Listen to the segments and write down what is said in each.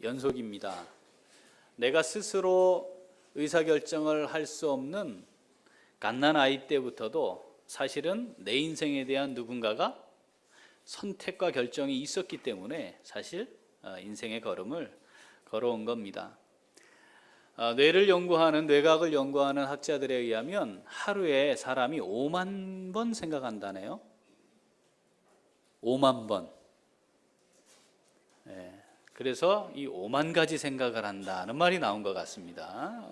연속입니다. 내가 스스로 의사결정을 할 수 없는 갓난 아이 때부터도 사실은 내 인생에 대한 누군가가 선택과 결정이 있었기 때문에 사실 인생의 걸음을 걸어온 겁니다. 뇌를 연구하는 뇌과학을 연구하는 학자들에 의하면 하루에 사람이 5만 번 생각한다네요. 5만 번. 그래서 이 5만 가지 생각을 한다는 말이 나온 것 같습니다.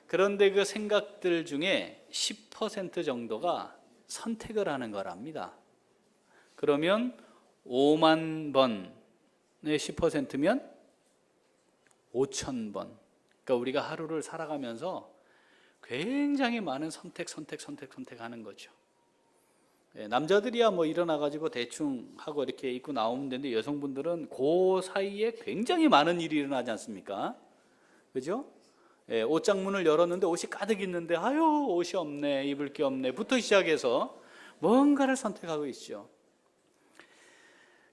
그런데 그 생각들 중에 10% 정도가 선택을 하는 거랍니다. 그러면 5만 번의 10%면 5,000번. 그러니까 우리가 하루를 살아가면서 굉장히 많은 선택하는 거죠. 남자들이야 뭐 일어나가지고 대충 하고 이렇게 입고 나오면 되는데 여성분들은 그 사이에 굉장히 많은 일이 일어나지 않습니까? 그죠? 옷장문을 열었는데 옷이 가득 있는데 아유 옷이 없네, 입을 게 없네 부터 시작해서 뭔가를 선택하고 있죠.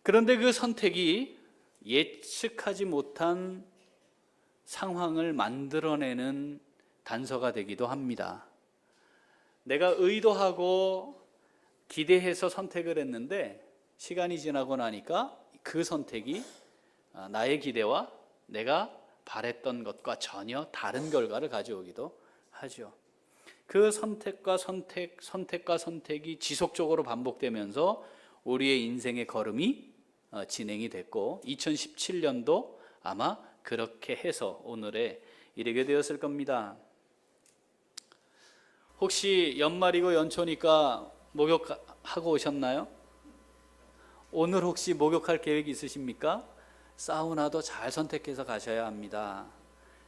그런데 그 선택이 예측하지 못한 상황을 만들어내는 단서가 되기도 합니다. 내가 의도하고 기대해서 선택을 했는데 시간이 지나고 나니까 그 선택이 나의 기대와 내가 바랬던 것과 전혀 다른 결과를 가져오기도 하죠. 그 선택과 선택이 지속적으로 반복되면서 우리의 인생의 걸음이 진행이 됐고 2017년도 아마 그렇게 해서 오늘에 이르게 되었을 겁니다. 혹시 연말이고 연초니까 목욕하고 오셨나요? 오늘 혹시 목욕할 계획 있으십니까? 사우나도 잘 선택해서 가셔야 합니다.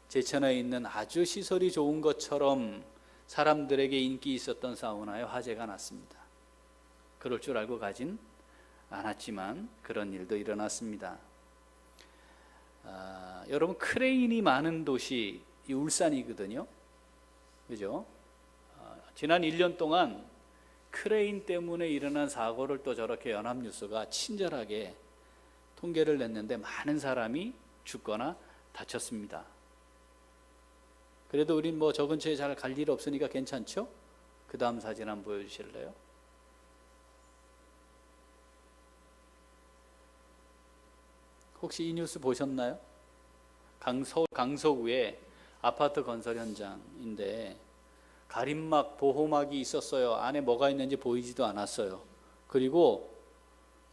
제천에 있는 아주 시설이 좋은 것처럼 사람들에게 인기 있었던 사우나에 화재가 났습니다. 그럴 줄 알고 가진 않았지만 그런 일도 일어났습니다. 여러분 크레인이 많은 도시 이 울산이거든요. 그죠? 지난 1년 동안 크레인 때문에 일어난 사고를 또 저렇게 연합뉴스가 친절하게 통계를 냈는데 많은 사람이 죽거나 다쳤습니다. 그래도 우린 뭐 저 근처에 잘 갈 일 없으니까 괜찮죠? 그 다음 사진 한번 보여주실래요? 혹시 이 뉴스 보셨나요? 서울 강서구의 아파트 건설 현장인데 가림막, 보호막이 있었어요. 안에 뭐가 있는지 보이지도 않았어요. 그리고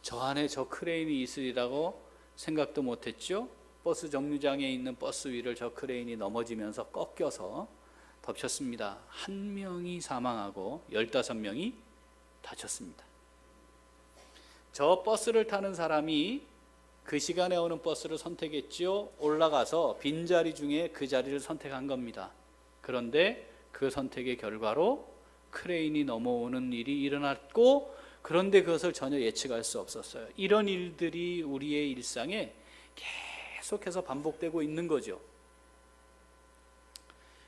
저 안에 저 크레인이 있으리라고 생각도 못했죠. 버스 정류장에 있는 버스 위를 저 크레인이 넘어지면서 꺾여서 덮쳤습니다. 1명이 사망하고 15명이 다쳤습니다. 저 버스를 타는 사람이 그 시간에 오는 버스를 선택했죠. 올라가서 빈자리 중에 그 자리를 선택한 겁니다. 그런데 그 선택의 결과로 크레인이 넘어오는 일이 일어났고 그런데 그것을 전혀 예측할 수 없었어요. 이런 일들이 우리의 일상에 계속해서 반복되고 있는 거죠.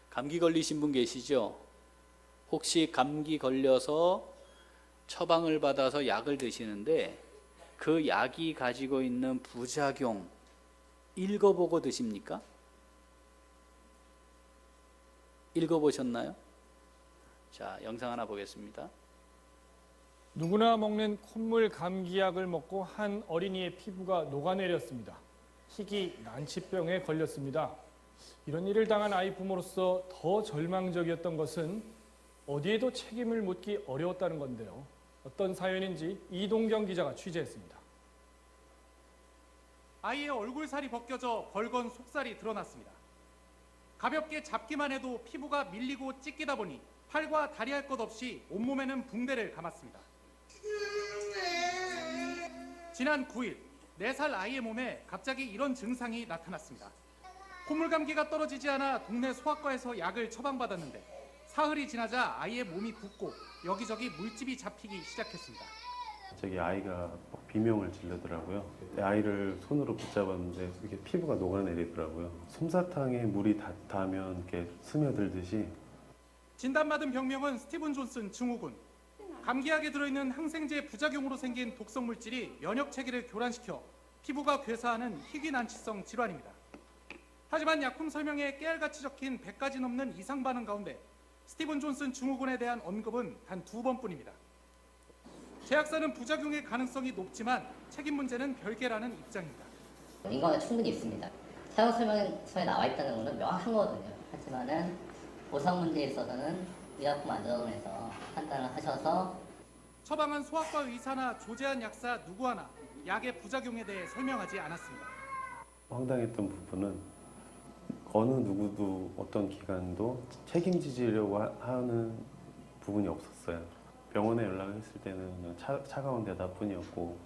감기 걸리신 분 계시죠? 혹시 감기 걸려서 처방을 받아서 약을 드시는데 그 약이 가지고 있는 부작용 읽어보고 드십니까? 읽어보셨나요? 자, 영상 하나 보겠습니다. 누구나 먹는 콧물 감기약을 먹고 한 어린이의 피부가 녹아내렸습니다. 희귀 난치병에 걸렸습니다. 이런 일을 당한 아이 부모로서 더 절망적이었던 것은 어디에도 책임을 묻기 어려웠다는 건데요. 어떤 사연인지 이동경 기자가 취재했습니다. 아이의 얼굴살이 벗겨져 벌건 속살이 드러났습니다. 가볍게 잡기만 해도 피부가 밀리고 찢기다 보니 팔과 다리 할 것 없이 온몸에는 붕대를 감았습니다. 지난 9일 4살 아이의 몸에 갑자기 이런 증상이 나타났습니다. 콧물 감기가 떨어지지 않아 동네 소아과에서 약을 처방받았는데 사흘이 지나자 아이의 몸이 붓고 여기저기 물집이 잡히기 시작했습니다. 저기 아이가 비명을 지르더라고요. 아이를 손으로 붙잡았는데 이게 피부가 녹아내리더라고요. 솜사탕에 물이 닿으면 이렇게 스며들듯이. 진단받은 병명은 스티븐 존슨 증후군. 감기약에 들어있는 항생제 부작용으로 생긴 독성 물질이 면역 체계를 교란시켜 피부가 괴사하는 희귀난치성 질환입니다. 하지만 약품 설명에 깨알같이 적힌 100가지 넘는 이상 반응 가운데 스티븐 존슨 증후군에 대한 언급은 단 2번뿐입니다. 제약사는 부작용의 가능성이 높지만 책임 문제는 별개라는 입장입니다. 인과는 충분히 있습니다. 사용 설명서에 나와 있다는 것은 명확한 거거든요. 하지만은 보상 문제에 있어서는 의약품 안전원에서 판단을 하셔서 처방한 소아과 의사나 조제한 약사 누구 하나 약의 부작용에 대해 설명하지 않았습니다. 황당했던 부분은 어느 누구도 어떤 기관도 책임지려고 하는 부분이 없었어요. 병원에 연락을 했을 때는 그냥 차가운 대답뿐이었고,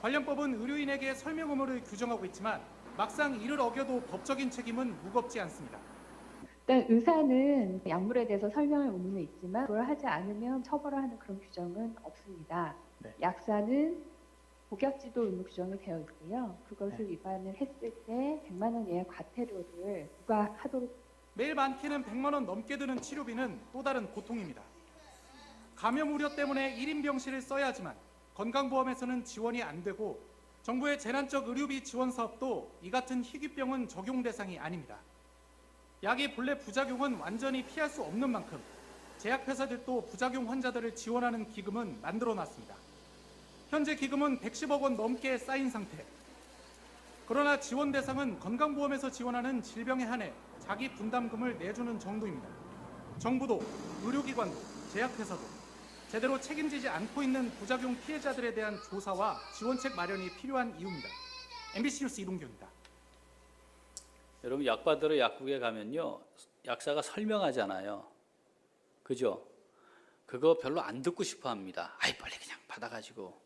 관련법은 의료인에게 설명 의무를 규정하고 있지만 막상 이를 어겨도 법적인 책임은 무겁지 않습니다. 일단 의사는 약물에 대해서 설명할 의무는 있지만 그걸 하지 않으면 처벌을 하는 그런 규정은 없습니다. 네. 약사는 복약지도 의무 규정이 되어 있고요. 그것을 위반을 했을 때 100만 원 이하의 과태료를 부과하도록. 매일 많게는 100만 원 넘게 드는 치료비는 또 다른 고통입니다. 감염 우려 때문에 1인 병실을 써야 하지만 건강보험에서는 지원이 안 되고 정부의 재난적 의료비 지원 사업도 이 같은 희귀병은 적용 대상이 아닙니다. 약의 본래 부작용은 완전히 피할 수 없는 만큼 제약회사들도 부작용 환자들을 지원하는 기금은 만들어놨습니다. 현재 기금은 110억 원 넘게 쌓인 상태. 그러나 지원 대상은 건강보험에서 지원하는 질병에 한해 자기 분담금을 내주는 정도입니다. 정부도 의료기관도 제약회사도 제대로 책임지지 않고 있는 부작용 피해자들에 대한 조사와 지원책 마련이 필요한 이유입니다. MBC 뉴스 이동규입니다. 여러분 약 받으러 약국에 가면요 약사가 설명하잖아요. 그죠? 그거 별로 안 듣고 싶어 합니다. 아이 빨리 그냥 받아가지고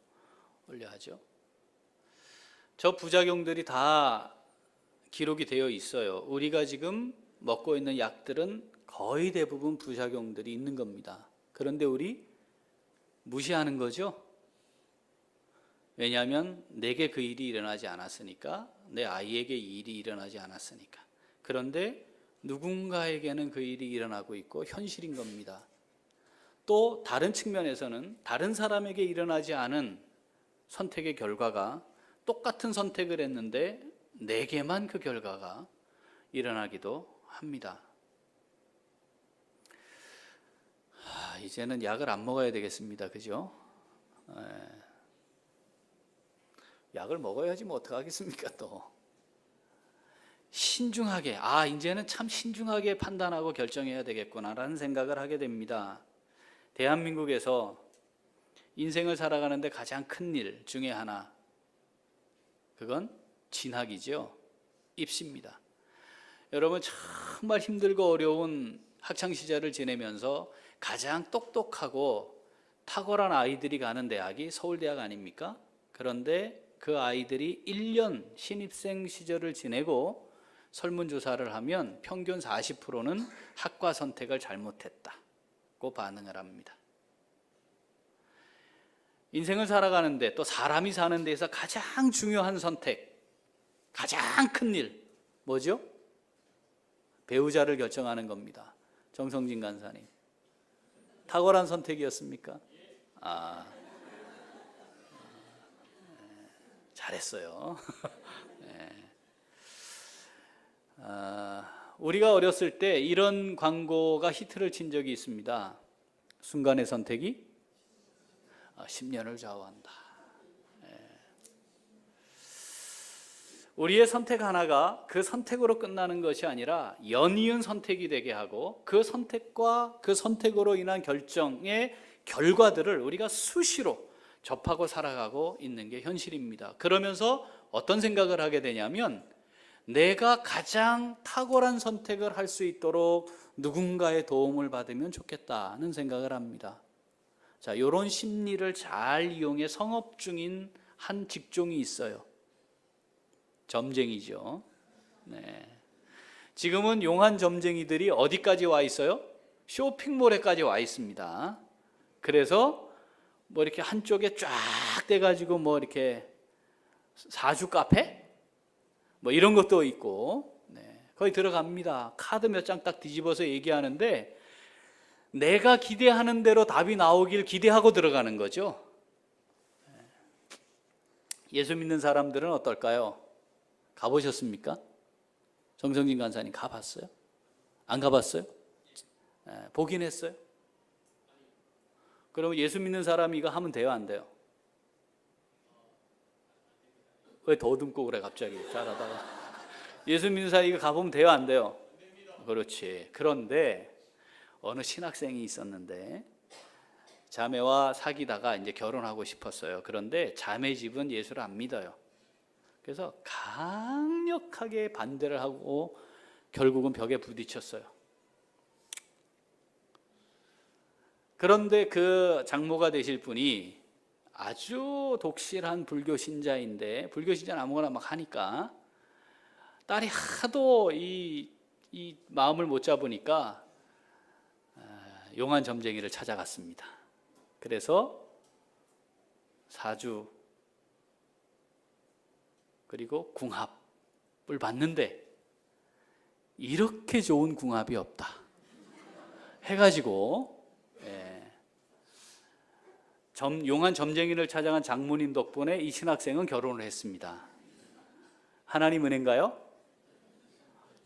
올려 하죠. 저 부작용들이 다 기록이 되어 있어요. 우리가 지금 먹고 있는 약들은 거의 대부분 부작용들이 있는 겁니다. 그런데 우리 무시하는 거죠. 왜냐하면 내게 그 일이 일어나지 않았으니까, 내 아이에게 이 일이 일어나지 않았으니까. 그런데 누군가에게는 그 일이 일어나고 있고 현실인 겁니다. 또 다른 측면에서는 다른 사람에게 일어나지 않은 선택의 결과가 똑같은 선택을 했는데 내게만 그 결과가 일어나기도 합니다. 이제는 약을 안 먹어야 되겠습니다. 그죠? 약을 먹어야지 뭐 어떡하겠습니까 또. 신중하게, 이제는 참 신중하게 판단하고 결정해야 되겠구나라는 생각을 하게 됩니다. 대한민국에서 인생을 살아가는데 가장 큰 일 중에 하나, 그건 진학이죠. 입시입니다. 여러분 정말 힘들고 어려운 학창시절을 지내면서 가장 똑똑하고 탁월한 아이들이 가는 대학이 서울대학 아닙니까? 그런데 그 아이들이 1년 신입생 시절을 지내고 설문조사를 하면 평균 40%는 학과 선택을 잘못했다고 반응을 합니다. 인생을 살아가는데 또 사람이 사는 데에서 가장 중요한 선택, 가장 큰 일 뭐죠? 배우자를 결정하는 겁니다. 정성진 간사님, 탁월한 선택이었습니까? 잘했어요. 우리가 어렸을 때 이런 광고가 히트를 친 적이 있습니다. 순간의 선택이 10년을 좌우한다. 우리의 선택 하나가 그 선택으로 끝나는 것이 아니라 연이은 선택이 되게 하고 그 선택과 그 선택으로 인한 결정의 결과들을 우리가 수시로 접하고 살아가고 있는 게 현실입니다. 그러면서 어떤 생각을 하게 되냐면 내가 가장 탁월한 선택을 할 수 있도록 누군가의 도움을 받으면 좋겠다는 생각을 합니다. 자, 이런 심리를 잘 이용해 성업 중인 한 직종이 있어요. 점쟁이죠. 네. 지금은 용한 점쟁이들이 어디까지 와 있어요? 쇼핑몰에까지 와 있습니다. 그래서 뭐 이렇게 한쪽에 쫙 돼가지고 뭐 이렇게 사주 카페? 뭐 이런 것도 있고, 거기 들어갑니다. 카드 몇 장 딱 뒤집어서 얘기하는데 내가 기대하는 대로 답이 나오길 기대하고 들어가는 거죠. 예수 믿는 사람들은 어떨까요? 가보셨습니까? 정성진 간사님 가봤어요? 안 가봤어요? 보긴 했어요? 그럼 예수 믿는 사람이 이거 하면 돼요, 안 돼요? 왜 더듬고 그래 갑자기 잘하다가. 예수 믿는 사람이 이거 가보면 돼요, 안 돼요? 그렇지. 그런데 어느 신학생이 있었는데 자매와 사귀다가 이제 결혼하고 싶었어요. 그런데 자매 집은 예수를 안 믿어요. 그래서 강력하게 반대를 하고 결국은 벽에 부딪혔어요. 그런데 그 장모가 되실 분이 아주 독실한 불교 신자인데, 불교 신자는 아무거나 막 하니까 딸이 하도 이 마음을 못 잡으니까 용한 점쟁이를 찾아갔습니다. 그래서 사주 그리고 궁합을 봤는데 이렇게 좋은 궁합이 없다 해가지고 용한 점쟁이를 찾아간 장모님 덕분에 이 신학생은 결혼을 했습니다. 하나님 은혜인가요?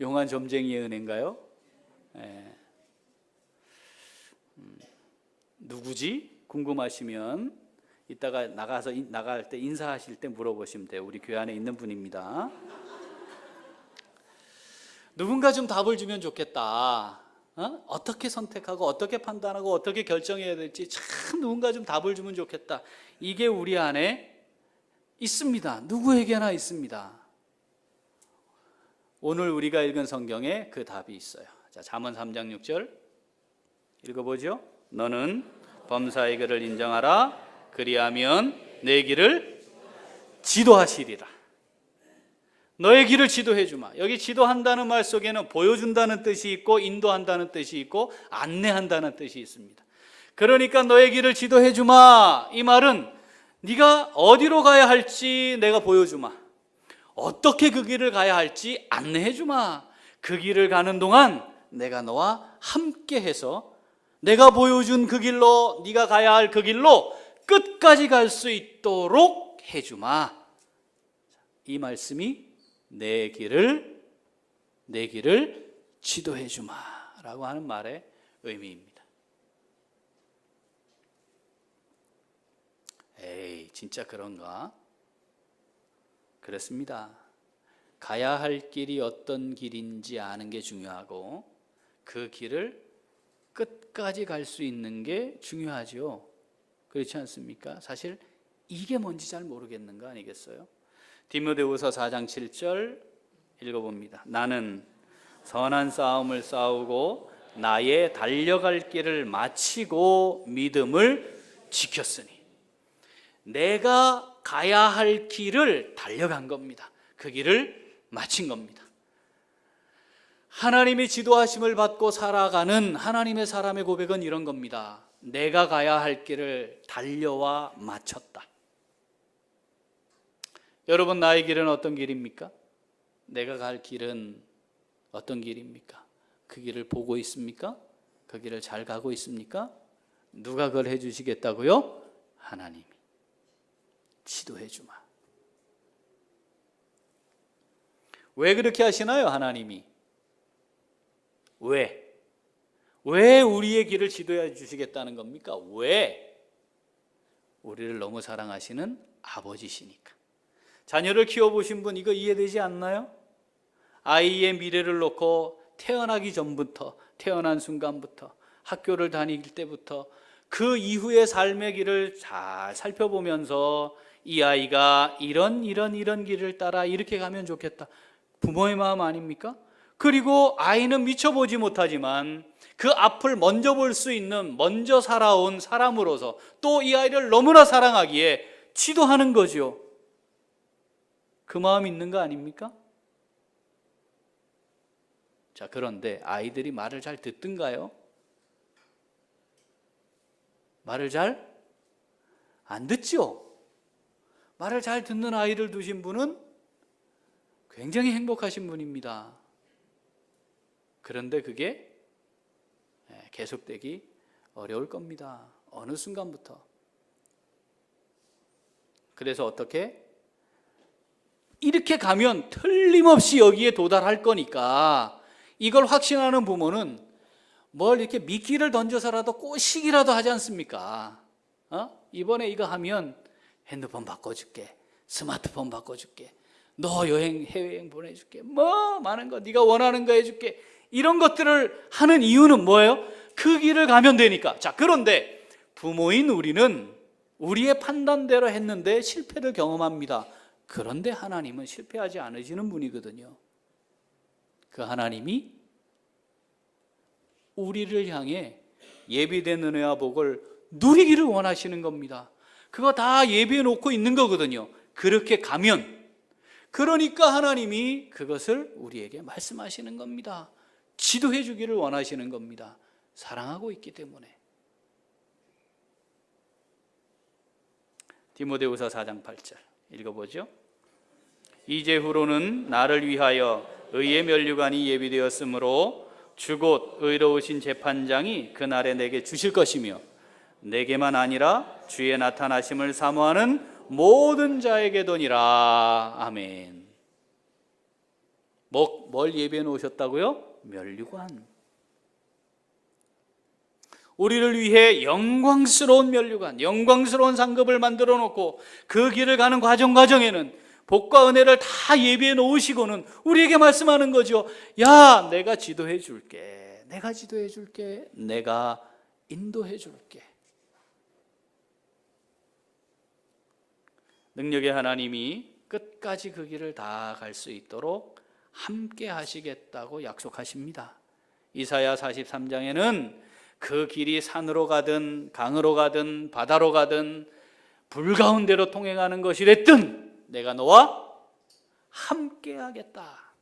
용한 점쟁이의 은혜인가요? 누구지? 궁금하시면 이따가 나갈 때 인사하실 때 물어보시면 돼요. 우리 교회 안에 있는 분입니다. 누군가 좀 답을 주면 좋겠다. 어떻게 선택하고 어떻게 판단하고 어떻게 결정해야 될지 참 누군가 좀 답을 주면 좋겠다. 이게 우리 안에 있습니다. 누구에게나 있습니다. 오늘 우리가 읽은 성경에 그 답이 있어요. 자, 잠언 3장 6절 읽어보죠. 너는 범사의 길을 인정하라. 그리하면 내 길을 지도하시리라. 너의 길을 지도해 주마. 여기 지도한다는 말 속에는 보여준다는 뜻이 있고 인도한다는 뜻이 있고 안내한다는 뜻이 있습니다. 그러니까 너의 길을 지도해 주마. 이 말은 네가 어디로 가야 할지 내가 보여주마. 어떻게 그 길을 가야 할지 안내해 주마. 그 길을 가는 동안 내가 너와 함께 해서 내가 보여준 그 길로, 네가 가야 할 그 길로 끝까지 갈 수 있도록 해 주마. 이 말씀이 내 길을 지도해 주마라고 하는 말의 의미입니다. 에이, 진짜 그런가? 그렇습니다. 가야 할 길이 어떤 길인지 아는 게 중요하고 그 길을 끝까지 갈 수 있는 게 중요하죠. 그렇지 않습니까? 사실 이게 뭔지 잘 모르겠는 거 아니겠어요? 디모데후서 4장 7절 읽어봅니다. 나는 선한 싸움을 싸우고 나의 달려갈 길을 마치고 믿음을 지켰으니, 내가 가야 할 길을 달려간 겁니다. 그 길을 마친 겁니다. 하나님의 지도하심을 받고 살아가는 하나님의 사람의 고백은 이런 겁니다. 내가 가야 할 길을 달려와 마쳤다. 여러분, 나의 길은 어떤 길입니까? 내가 갈 길은 어떤 길입니까? 그 길을 보고 있습니까? 그 길을 잘 가고 있습니까? 누가 그걸 해주시겠다고요? 하나님이 지도해 주마. 왜 그렇게 하시나요? 하나님이 왜 우리의 길을 지도해 주시겠다는 겁니까? 왜? 우리를 너무 사랑하시는 아버지시니까. 자녀를 키워보신 분 이거 이해되지 않나요? 아이의 미래를 놓고 태어나기 전부터, 태어난 순간부터, 학교를 다닐 때부터 그 이후의 삶의 길을 잘 살펴보면서 이 아이가 이런 길을 따라 이렇게 가면 좋겠다. 부모의 마음 아닙니까? 그리고 아이는 미쳐보지 못하지만 그 앞을 먼저 볼 수 있는, 먼저 살아온 사람으로서 또 이 아이를 너무나 사랑하기에 지도하는 거죠. 그 마음 있는 거 아닙니까? 자, 그런데 아이들이 말을 잘 듣든가요? 말을 잘 안 듣죠? 말을 잘 듣는 아이를 두신 분은 굉장히 행복하신 분입니다. 그런데 그게 계속되기 어려울 겁니다. 어느 순간부터. 그래서 어떻게? 이렇게 가면 틀림없이 여기에 도달할 거니까 이걸 확신하는 부모는 뭘 이렇게 미끼를 던져서라도 꼬시기라도 하지 않습니까? 이번에 이거 하면 핸드폰 바꿔줄게, 스마트폰 바꿔줄게, 너 해외여행 보내줄게, 뭐 많은 거 네가 원하는 거 해줄게. 이런 것들을 하는 이유는 뭐예요? 그 길을 가면 되니까. 자, 그런데 부모인 우리는 우리의 판단대로 했는데 실패를 경험합니다. 그런데 하나님은 실패하지 않으시는 분이거든요. 그 하나님이 우리를 향해 예비된 은혜와 복을 누리기를 원하시는 겁니다. 그거 다 예비해 놓고 있는 거거든요. 그렇게 가면, 그러니까 하나님이 그것을 우리에게 말씀하시는 겁니다. 지도해 주기를 원하시는 겁니다. 사랑하고 있기 때문에. 디모데후서 4장 8절 읽어보죠. 이제후로는 나를 위하여 의의 면류관이 예비되었으므로 주 곧 의로우신 재판장이 그날에 내게 주실 것이며 내게만 아니라 주의 나타나심을 사모하는 모든 자에게도니라. 아멘. 뭘 예비해 놓으셨다고요? 면류관. 우리를 위해 영광스러운 면류관, 영광스러운 상급을 만들어 놓고 그 길을 가는 과정에는 복과 은혜를 다 예비해 놓으시고는 우리에게 말씀하는 거죠. 야, 내가 지도해 줄게, 내가 지도해 줄게, 내가 인도해 줄게. 능력의 하나님이 끝까지 그 길을 다 갈 수 있도록 함께 하시겠다고 약속하십니다. 이사야 43장에는 그 길이 산으로 가든 강으로 가든 바다로 가든 불 가운데로 통행하는 것이 됐든 내가 너와 함께 하겠다.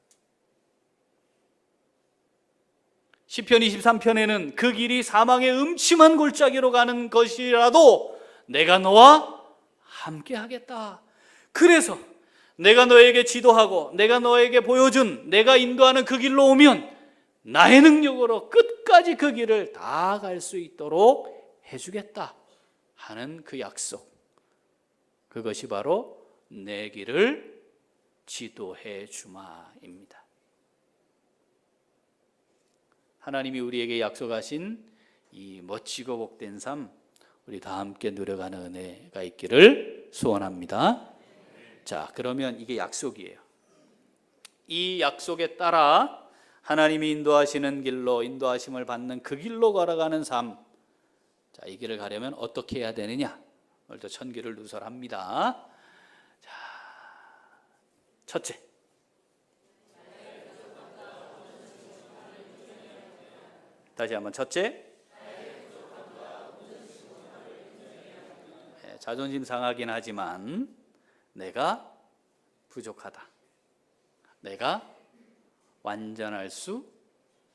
시편 23편에는 그 길이 사망의 음침한 골짜기로 가는 것이라도 내가 너와 함께 하겠다. 그래서 내가 너에게 지도하고 내가 너에게 보여준, 내가 인도하는 그 길로 오면 나의 능력으로 끝까지 그 길을 다 갈 수 있도록 해주겠다 하는 그 약속, 그것이 바로 내 길을 지도해 주마입니다. 하나님이 우리에게 약속하신 이 멋지고 복된 삶, 우리 다 함께 누려가는 은혜가 있기를 소원합니다. 자, 그러면 이게 약속이에요. 이 약속에 따라 하나님이 인도하시는 길로, 인도하심을 받는 그 길로 걸어가는 삶, 자, 이 길을 가려면 어떻게 해야 되느냐? 오늘도 천기를 누설합니다. 자, 첫째, 다시 한번 첫째, 자존심 상하긴 하지만 내가 부족하다, 내가 완전할 수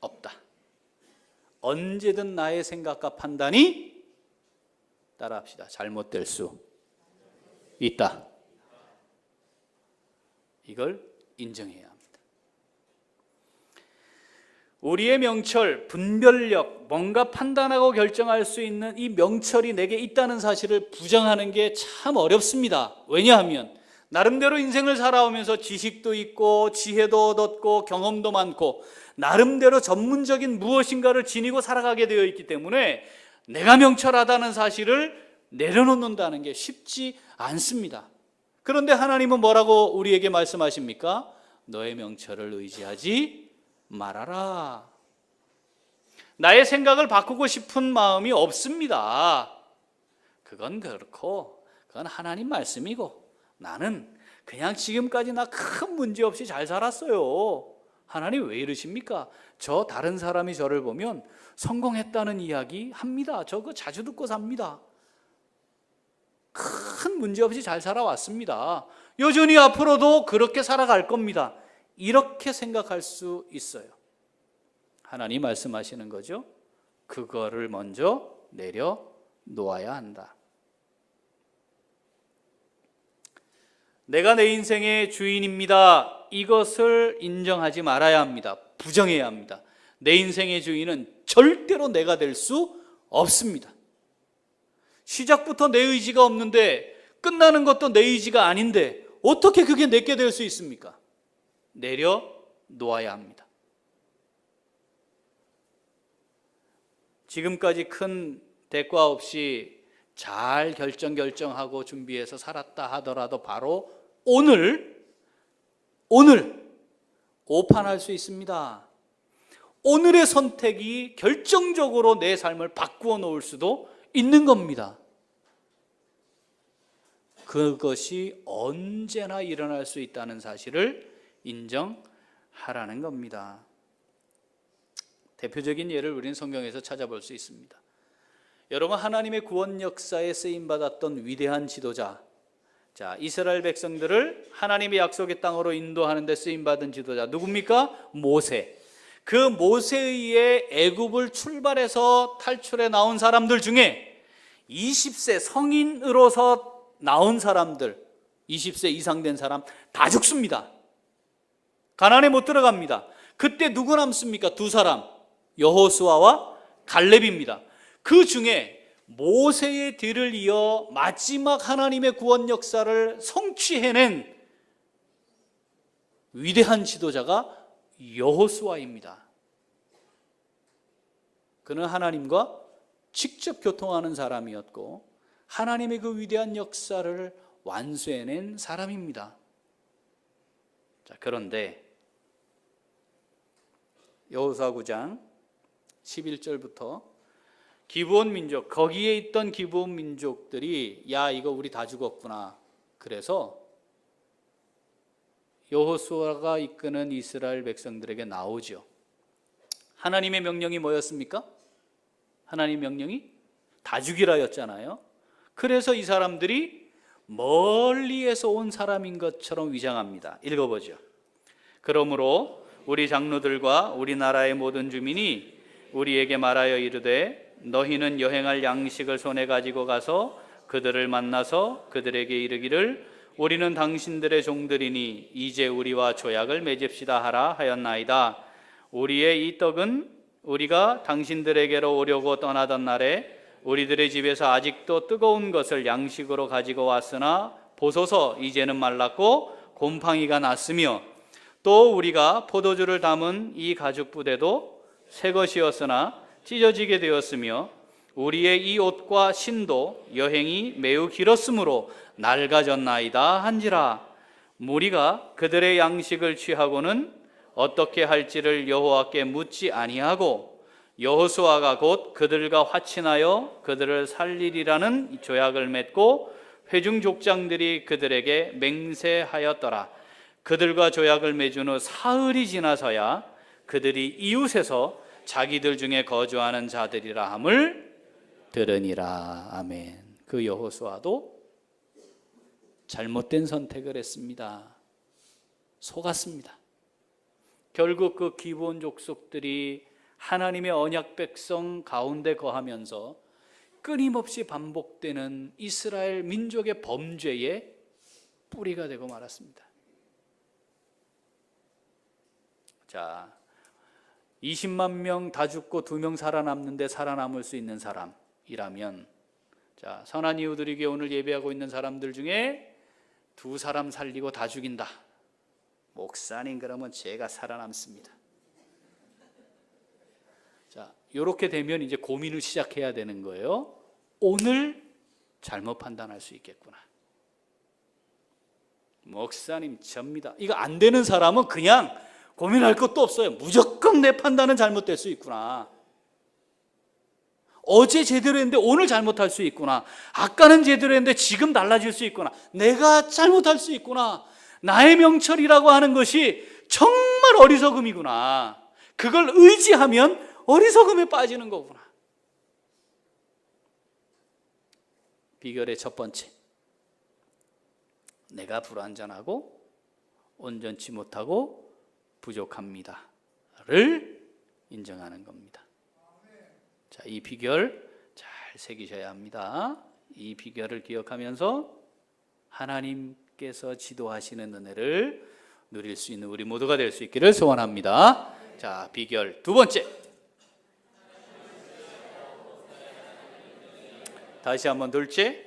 없다, 언제든 나의 생각과 판단이, 따라합시다, 잘못될 수 있다. 이걸 인정해야 합니다. 우리의 명철, 분별력, 뭔가 판단하고 결정할 수 있는 이 명철이 내게 있다는 사실을 부정하는 게 참 어렵습니다. 왜냐하면 나름대로 인생을 살아오면서 지식도 있고 지혜도 얻었고 경험도 많고 나름대로 전문적인 무엇인가를 지니고 살아가게 되어 있기 때문에 내가 명철하다는 사실을 내려놓는다는 게 쉽지 않습니다. 그런데 하나님은 뭐라고 우리에게 말씀하십니까? 너의 명철을 의지하지 말아라. 나의 생각을 바꾸고 싶은 마음이 없습니다. 그건 그렇고 그건 하나님 말씀이고 나는 그냥 지금까지 나 큰 문제 없이 잘 살았어요. 하나님 왜 이러십니까? 저 다른 사람이 저를 보면 성공했다는 이야기 합니다. 저 그거 자주 듣고 삽니다. 큰 문제 없이 잘 살아왔습니다. 여전히 앞으로도 그렇게 살아갈 겁니다. 이렇게 생각할 수 있어요. 하나님 말씀하시는 거죠. 그거를 먼저 내려놓아야 한다. 내가 내 인생의 주인입니다. 이것을 인정하지 말아야 합니다. 부정해야 합니다. 내 인생의 주인은 절대로 내가 될 수 없습니다. 시작부터 내 의지가 없는데 끝나는 것도 내 의지가 아닌데 어떻게 그게 내게 될 수 있습니까? 내려놓아야 합니다. 지금까지 큰 대가 없이 잘 결정하고 준비해서 살았다 하더라도 바로 오늘 오판할 수 있습니다. 오늘의 선택이 결정적으로 내 삶을 바꾸어 놓을 수도 있는 겁니다. 그것이 언제나 일어날 수 있다는 사실을 인정하라는 겁니다. 대표적인 예를 우리는 성경에서 찾아볼 수 있습니다. 여러분, 하나님의 구원 역사에 쓰임받았던 위대한 지도자, 자, 이스라엘 백성들을 하나님의 약속의 땅으로 인도하는 데 쓰임받은 지도자 누굽니까? 모세. 그 모세에 의해 애굽을 출발해서 탈출해 나온 사람들 중에 20세 성인으로서 나온 사람들, 20세 이상 된 사람 다 죽습니다. 가나안에 못 들어갑니다. 그때 누구 남습니까? 두 사람, 여호수아와 갈렙입니다. 그 중에 모세의 뒤를 이어 마지막 하나님의 구원 역사를 성취해낸 위대한 지도자가 여호수아입니다. 그는 하나님과 직접 교통하는 사람이었고 하나님의 그 위대한 역사를 완수해낸 사람입니다. 자, 그런데 여호수아 9장 11절부터 기브온 민족, 거기에 있던 기브온 민족들이 야, 이거 우리 다 죽었구나. 그래서 여호수아가 이끄는 이스라엘 백성들에게 나오죠. 하나님의 명령이 뭐였습니까? 하나님의 명령이 다 죽이라였잖아요. 그래서 이 사람들이 멀리에서 온 사람인 것처럼 위장합니다. 읽어보죠. 그러므로 우리 장로들과 우리나라의 모든 주민이 우리에게 말하여 이르되 너희는 여행할 양식을 손에 가지고 가서 그들을 만나서 그들에게 이르기를 우리는 당신들의 종들이니 이제 우리와 조약을 맺읍시다 하라 하였나이다. 우리의 이 떡은 우리가 당신들에게로 오려고 떠나던 날에 우리들의 집에서 아직도 뜨거운 것을 양식으로 가지고 왔으나 보소서 이제는 말랐고 곰팡이가 났으며 또 우리가 포도주를 담은 이 가죽 부대도 새 것이었으나 찢어지게 되었으며 우리의 이 옷과 신도 여행이 매우 길었으므로 낡아졌나이다 한지라. 무리가 그들의 양식을 취하고는 어떻게 할지를 여호와께 묻지 아니하고 여호수아가 곧 그들과 화친하여 그들을 살리리라는 조약을 맺고 회중 족장들이 그들에게 맹세하였더라. 그들과 조약을 맺은 후 사흘이 지나서야 그들이 이웃에서 자기들 중에 거주하는 자들이라 함을 들으니라. 아멘. 그 여호수아도 잘못된 선택을 했습니다. 속았습니다. 결국 그 기브온 족속들이 하나님의 언약 백성 가운데 거하면서 끊임없이 반복되는 이스라엘 민족의 범죄의 뿌리가 되고 말았습니다. 자, 20만 명 다 죽고 2명 살아남는데 살아남을 수 있는 사람이라면, 자, 선한 이유들에게 오늘 예배하고 있는 사람들 중에 2사람 살리고 다 죽인다. 목사님, 그러면 제가 살아남습니다. 자, 이렇게 되면 이제 고민을 시작해야 되는 거예요. 오늘 잘못 판단할 수 있겠구나. 목사님, 접니다. 이거 안 되는 사람은 그냥 고민할 것도 없어요. 무조건 내 판단은 잘못될 수 있구나. 어제 제대로 했는데 오늘 잘못할 수 있구나. 아까는 제대로 했는데 지금 달라질 수 있구나. 내가 잘못할 수 있구나. 나의 명철이라고 하는 것이 정말 어리석음이구나. 그걸 의지하면 어리석음에 빠지는 거구나. 비결의 첫 번째, 내가 불완전하고 온전치 못하고 부족합니다를 인정하는 겁니다. 자, 이 비결 잘 새기셔야 합니다. 이 비결을 기억하면서 하나님께서 지도하시는 은혜를 누릴 수 있는 우리 모두가 될 수 있기를 소원합니다. 자, 비결 두 번째, 다시 한번 둘째,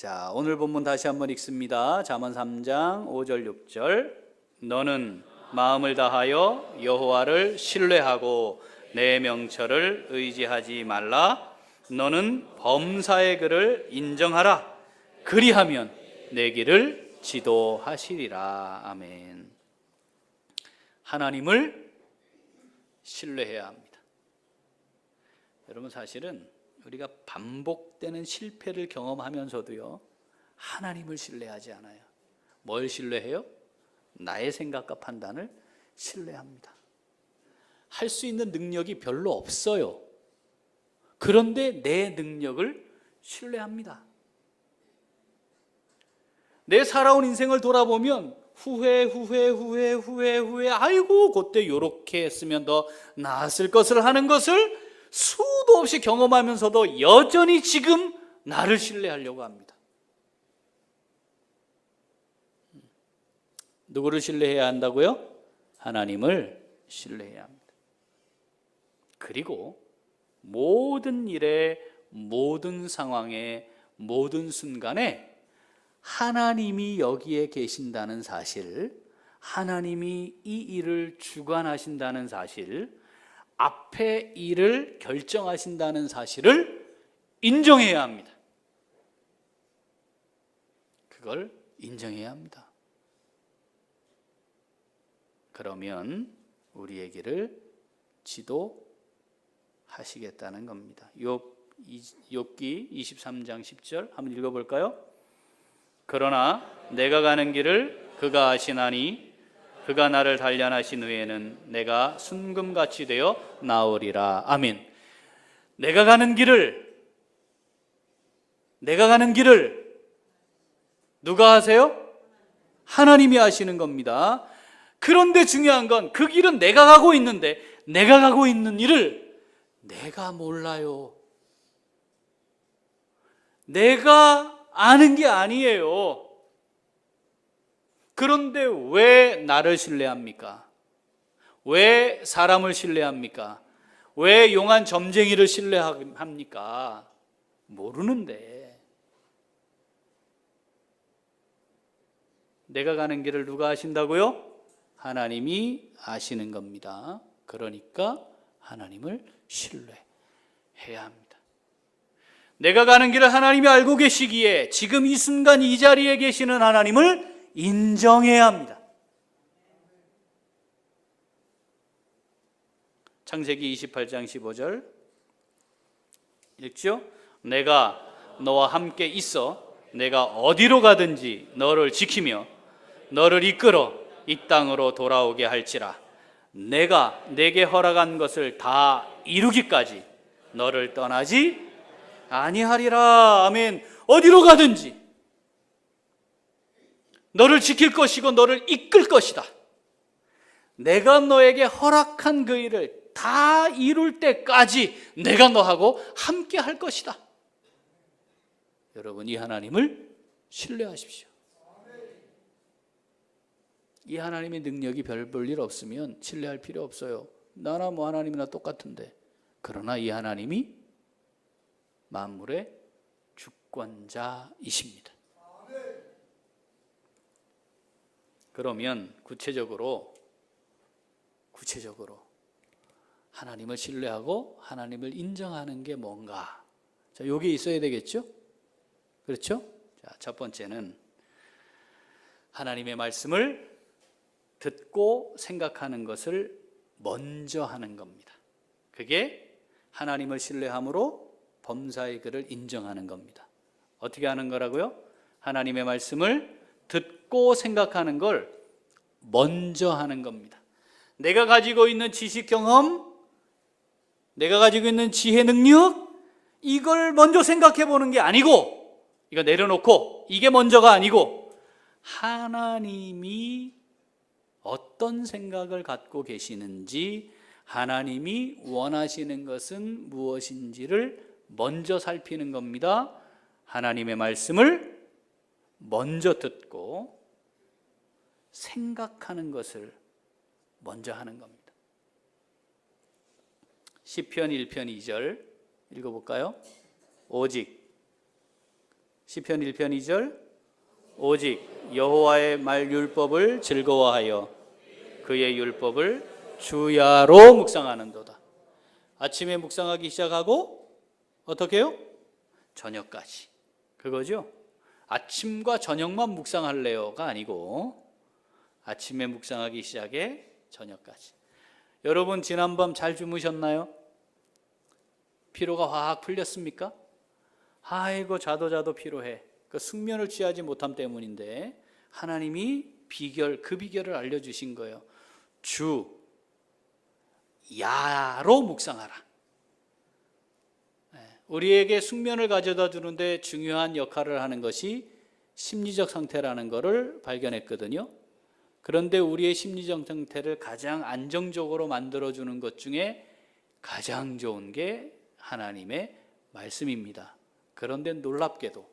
자, 오늘 본문 다시 한번 읽습니다. 잠언 3장 5절 6절. 너는 마음을 다하여 여호와를 신뢰하고 내 명철을 의지하지 말라. 너는 범사의 글을 인정하라. 그리하면 내 길을 지도하시리라. 아멘. 하나님을 신뢰해야 합니다. 여러분, 사실은 우리가 반복되는 실패를 경험하면서도요, 하나님을 신뢰하지 않아요. 뭘 신뢰해요? 나의 생각과 판단을 신뢰합니다. 할 수 있는 능력이 별로 없어요. 그런데 내 능력을 신뢰합니다. 내 살아온 인생을 돌아보면 후회, 아이고 그때 요렇게 했으면 더 나았을 것을 하는 것을 수도 없이 경험하면서도 여전히 지금 나를 신뢰하려고 합니다. 누구를 신뢰해야 한다고요? 하나님을 신뢰해야 합니다. 그리고 모든 일에, 모든 상황에, 모든 순간에 하나님이 여기에 계신다는 사실, 하나님이 이 일을 주관하신다는 사실, 앞에 일을 결정하신다는 사실을 인정해야 합니다. 그걸 인정해야 합니다. 그러면 우리의 길을 지도하시겠다는 겁니다. 욥기 23장 10절 한번 읽어볼까요? 그러나 내가 가는 길을 그가 아시나니 그가 나를 단련하신 후에는 내가 순금같이 되어 나오리라. 아멘. 내가 가는 길을 누가 아세요? 하나님이 아시는 겁니다. 그런데 중요한 건 그 길은 내가 가고 있는데, 내가 가고 있는 일을 내가 몰라요. 내가 아는 게 아니에요. 그런데 왜 나를 신뢰합니까? 왜 사람을 신뢰합니까? 왜 용한 점쟁이를 신뢰합니까? 모르는데. 내가 가는 길을 누가 아신다고요? 하나님이 아시는 겁니다. 그러니까 하나님을 신뢰해야 합니다. 내가 가는 길을 하나님이 알고 계시기에 지금 이 순간 이 자리에 계시는 하나님을 인정해야 합니다. 창세기 28장 15절 읽죠? 내가 너와 함께 있어 내가 어디로 가든지 너를 지키며 너를 이끌어 이 땅으로 돌아오게 할지라. 내가 내게 허락한 것을 다 이루기까지 너를 떠나지 아니하리라. 아멘. 어디로 가든지 너를 지킬 것이고 너를 이끌 것이다. 내가 너에게 허락한 그 일을 다 이룰 때까지 내가 너하고 함께 할 것이다. 여러분, 이 하나님을 신뢰하십시오. 이 하나님의 능력이 별 볼 일 없으면 신뢰할 필요 없어요. 나나 뭐 하나님이나 똑같은데. 그러나 이 하나님이 만물의 주권자이십니다. 그러면 구체적으로 하나님을 신뢰하고 하나님을 인정하는 게 뭔가? 자, 요게 있어야 되겠죠? 그렇죠? 자, 첫 번째는 하나님의 말씀을 듣고 생각하는 것을 먼저 하는 겁니다. 그게 하나님을 신뢰함으로 범사의 글을 인정하는 겁니다. 어떻게 하는 거라고요? 하나님의 말씀을 듣고 생각하는 걸 먼저 하는 겁니다. 내가 가지고 있는 지식 경험, 내가 가지고 있는 지혜 능력, 이걸 먼저 생각해 보는 게 아니고, 이거 내려놓고 이게 먼저가 아니고 하나님이 어떤 생각을 갖고 계시는지, 하나님이 원하시는 것은 무엇인지를 먼저 살피는 겁니다. 하나님의 말씀을 먼저 듣고 생각하는 것을 먼저 하는 겁니다. 시편 1편 2절 읽어볼까요? 오직 시편 1편 2절 오직 여호와의 말 율법을 즐거워하여 그의 율법을 주야로 묵상하는도다. 아침에 묵상하기 시작하고 어떻게 해요? 저녁까지. 그거죠? 아침과 저녁만 묵상할래요가 아니고 아침에 묵상하기 시작해 저녁까지. 여러분 지난밤 잘 주무셨나요? 피로가 확 풀렸습니까? 아이고 자도 피로해. 그 숙면을 취하지 못함 때문인데 하나님이 그 비결을 알려주신 거예요. 야로 묵상하라. 우리에게 숙면을 가져다 주는데 중요한 역할을 하는 것이 심리적 상태라는 것을 발견했거든요. 그런데 우리의 심리적 상태를 가장 안정적으로 만들어주는 것 중에 가장 좋은 게 하나님의 말씀입니다. 그런데 놀랍게도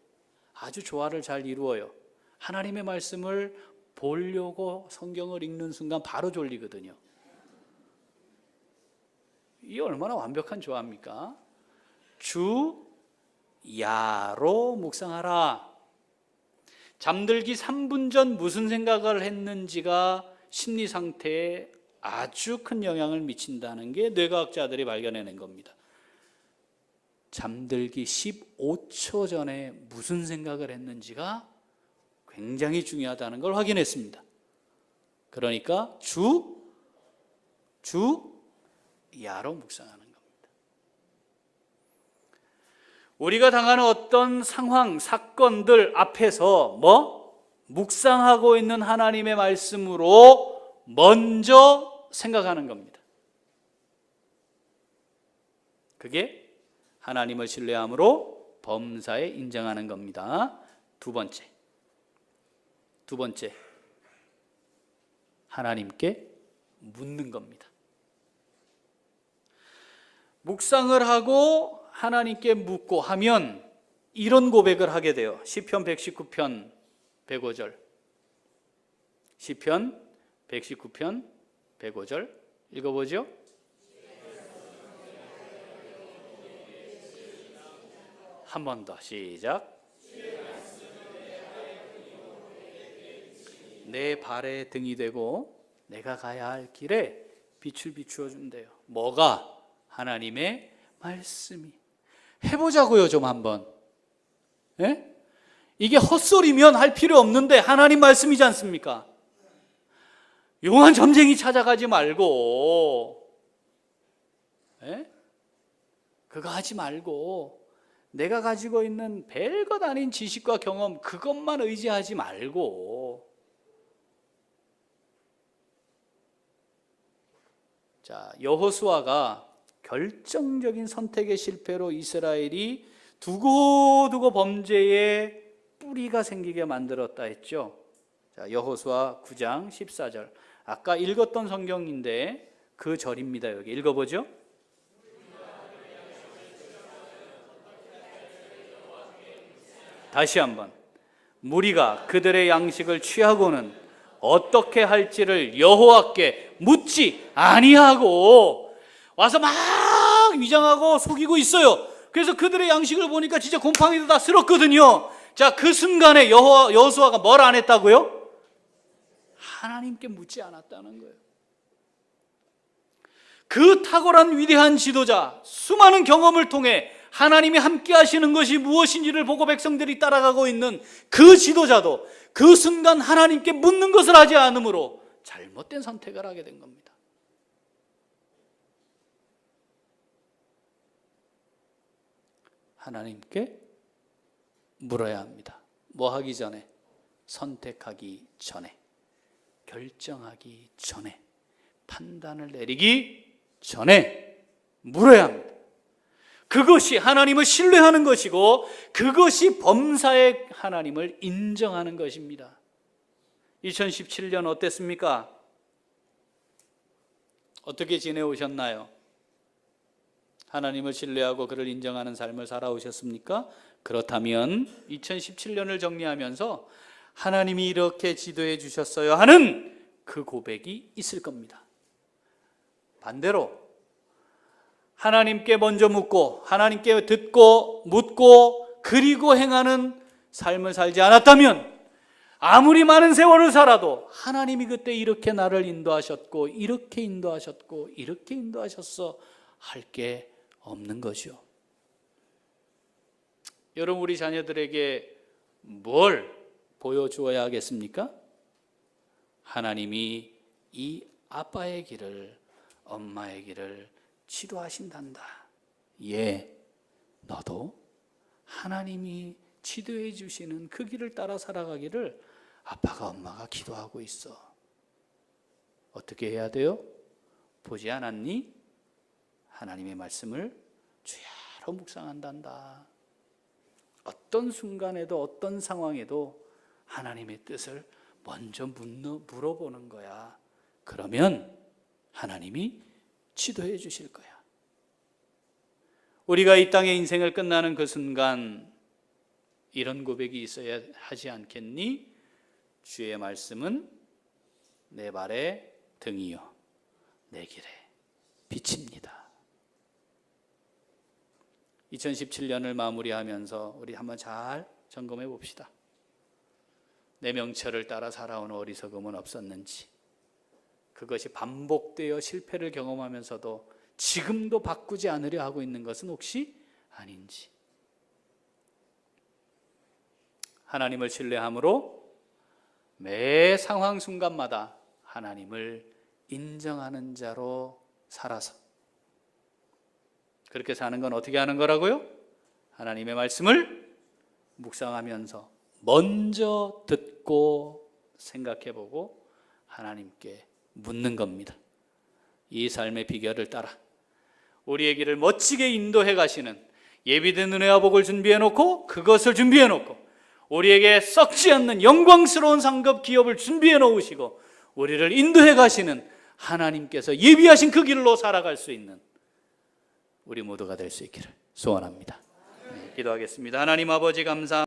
아주 조화를 잘 이루어요. 하나님의 말씀을 보려고 성경을 읽는 순간 바로 졸리거든요. 이게 얼마나 완벽한 조화입니까? 야로 묵상하라. 잠들기 3분 전 무슨 생각을 했는지가 심리 상태에 아주 큰 영향을 미친다는 게 뇌과학자들이 발견해낸 겁니다. 잠들기 15초 전에 무슨 생각을 했는지가 굉장히 중요하다는 걸 확인했습니다. 그러니까 야로 묵상하는 겁니다. 우리가 당하는 어떤 상황, 사건들 앞에서 묵상하고 있는 하나님의 말씀으로 먼저 생각하는 겁니다. 그게 하나님을 신뢰함으로 범사에 인정하는 겁니다. 두 번째, 하나님께 묻는 겁니다. 묵상을 하고 하나님께 묻고 하면 이런 고백을 하게 돼요. 시편 119편 105절. 시편 119편 105절 읽어보죠. 한 번 더 시작. 내 발의 등이 되고 내가 가야 할 길에 빛을 비추어 준대요. 뭐가? 하나님의 말씀이. 해보자고요, 좀 한번. 예? 이게 헛소리면 할 필요 없는데 하나님 말씀이지 않습니까? 용한 점쟁이 찾아가지 말고, 예? 그거 하지 말고 내가 가지고 있는 별것 아닌 지식과 경험 그것만 의지하지 말고, 자, 여호수아가 결정적인 선택의 실패로 이스라엘이 두고두고 범죄의 뿌리가 생기게 만들었다 했죠. 자, 여호수아 9장 14절. 아까 읽었던 성경인데 그 절입니다. 여기 읽어보죠. 다시 한번. 무리가 그들의 양식을 취하고는 어떻게 할지를 여호와께 묻지 아니하고 와서 막 위장하고 속이고 있어요. 그래서 그들의 양식을 보니까 진짜 곰팡이도 다 쓸었거든요. 자, 그 순간에 여호수아가 뭘 안 했다고요? 하나님께 묻지 않았다는 거예요. 그 탁월한 위대한 지도자, 수많은 경험을 통해 하나님이 함께 하시는 것이 무엇인지를 보고 백성들이 따라가고 있는 그 지도자도 그 순간 하나님께 묻는 것을 하지 않으므로 잘못된 선택을 하게 된 겁니다. 하나님께 물어야 합니다. 뭐 하기 전에? 선택하기 전에, 결정하기 전에, 판단을 내리기 전에 물어야 합니다. 그것이 하나님을 신뢰하는 것이고 그것이 범사의 하나님을 인정하는 것입니다. 2017년 어땠습니까? 어떻게 지내오셨나요? 하나님을 신뢰하고 그를 인정하는 삶을 살아오셨습니까? 그렇다면 2017년을 정리하면서 하나님이 이렇게 지도해 주셨어요 하는 그 고백이 있을 겁니다. 반대로 하나님께 먼저 묻고 하나님께 듣고 묻고 그리고 행하는 삶을 살지 않았다면 아무리 많은 세월을 살아도 하나님이 그때 이렇게 나를 인도하셨고 이렇게 인도하셨고 이렇게 인도하셨어 할 게 없는 거죠. 여러분, 우리 자녀들에게 뭘 보여주어야 하겠습니까? 하나님이 이 아빠의 길을, 엄마의 길을 지도하신단다. 예, 너도 하나님이 지도해 주시는 그 길을 따라 살아가기를 아빠가 엄마가 기도하고 있어. 어떻게 해야 돼요? 보지 않았니? 하나님의 말씀을 주야로 묵상한단다. 어떤 순간에도 어떤 상황에도 하나님의 뜻을 먼저 물어보는 거야. 그러면 하나님이 지도해 주실 거야. 우리가 이 땅의 인생을 끝나는 그 순간 이런 고백이 있어야 하지 않겠니? 주의 말씀은 내 발의 등이요 내 길의 빛입니다. 2017년을 마무리하면서 우리 한번 잘 점검해 봅시다. 내 명철을 따라 살아온 어리석음은 없었는지, 그것이 반복되어 실패를 경험하면서도 지금도 바꾸지 않으려 하고 있는 것은 혹시 아닌지. 하나님을 신뢰함으로 매 상황 순간마다 하나님을 인정하는 자로 살아서, 그렇게 사는 건 어떻게 하는 거라고요? 하나님의 말씀을 묵상하면서 먼저 듣고 생각해보고 하나님께 묻는 겁니다. 이 삶의 비결을 따라 우리의 길을 멋지게 인도해 가시는 예비된 은혜와 복을 준비해 놓고, 그것을 준비해 놓고 우리에게 썩지 않는 영광스러운 상급 기업을 준비해 놓으시고 우리를 인도해 가시는 하나님께서 예비하신 그 길로 살아갈 수 있는 우리 모두가 될 수 있기를 소원합니다. 기도하겠습니다. 하나님 아버지, 감사합니다.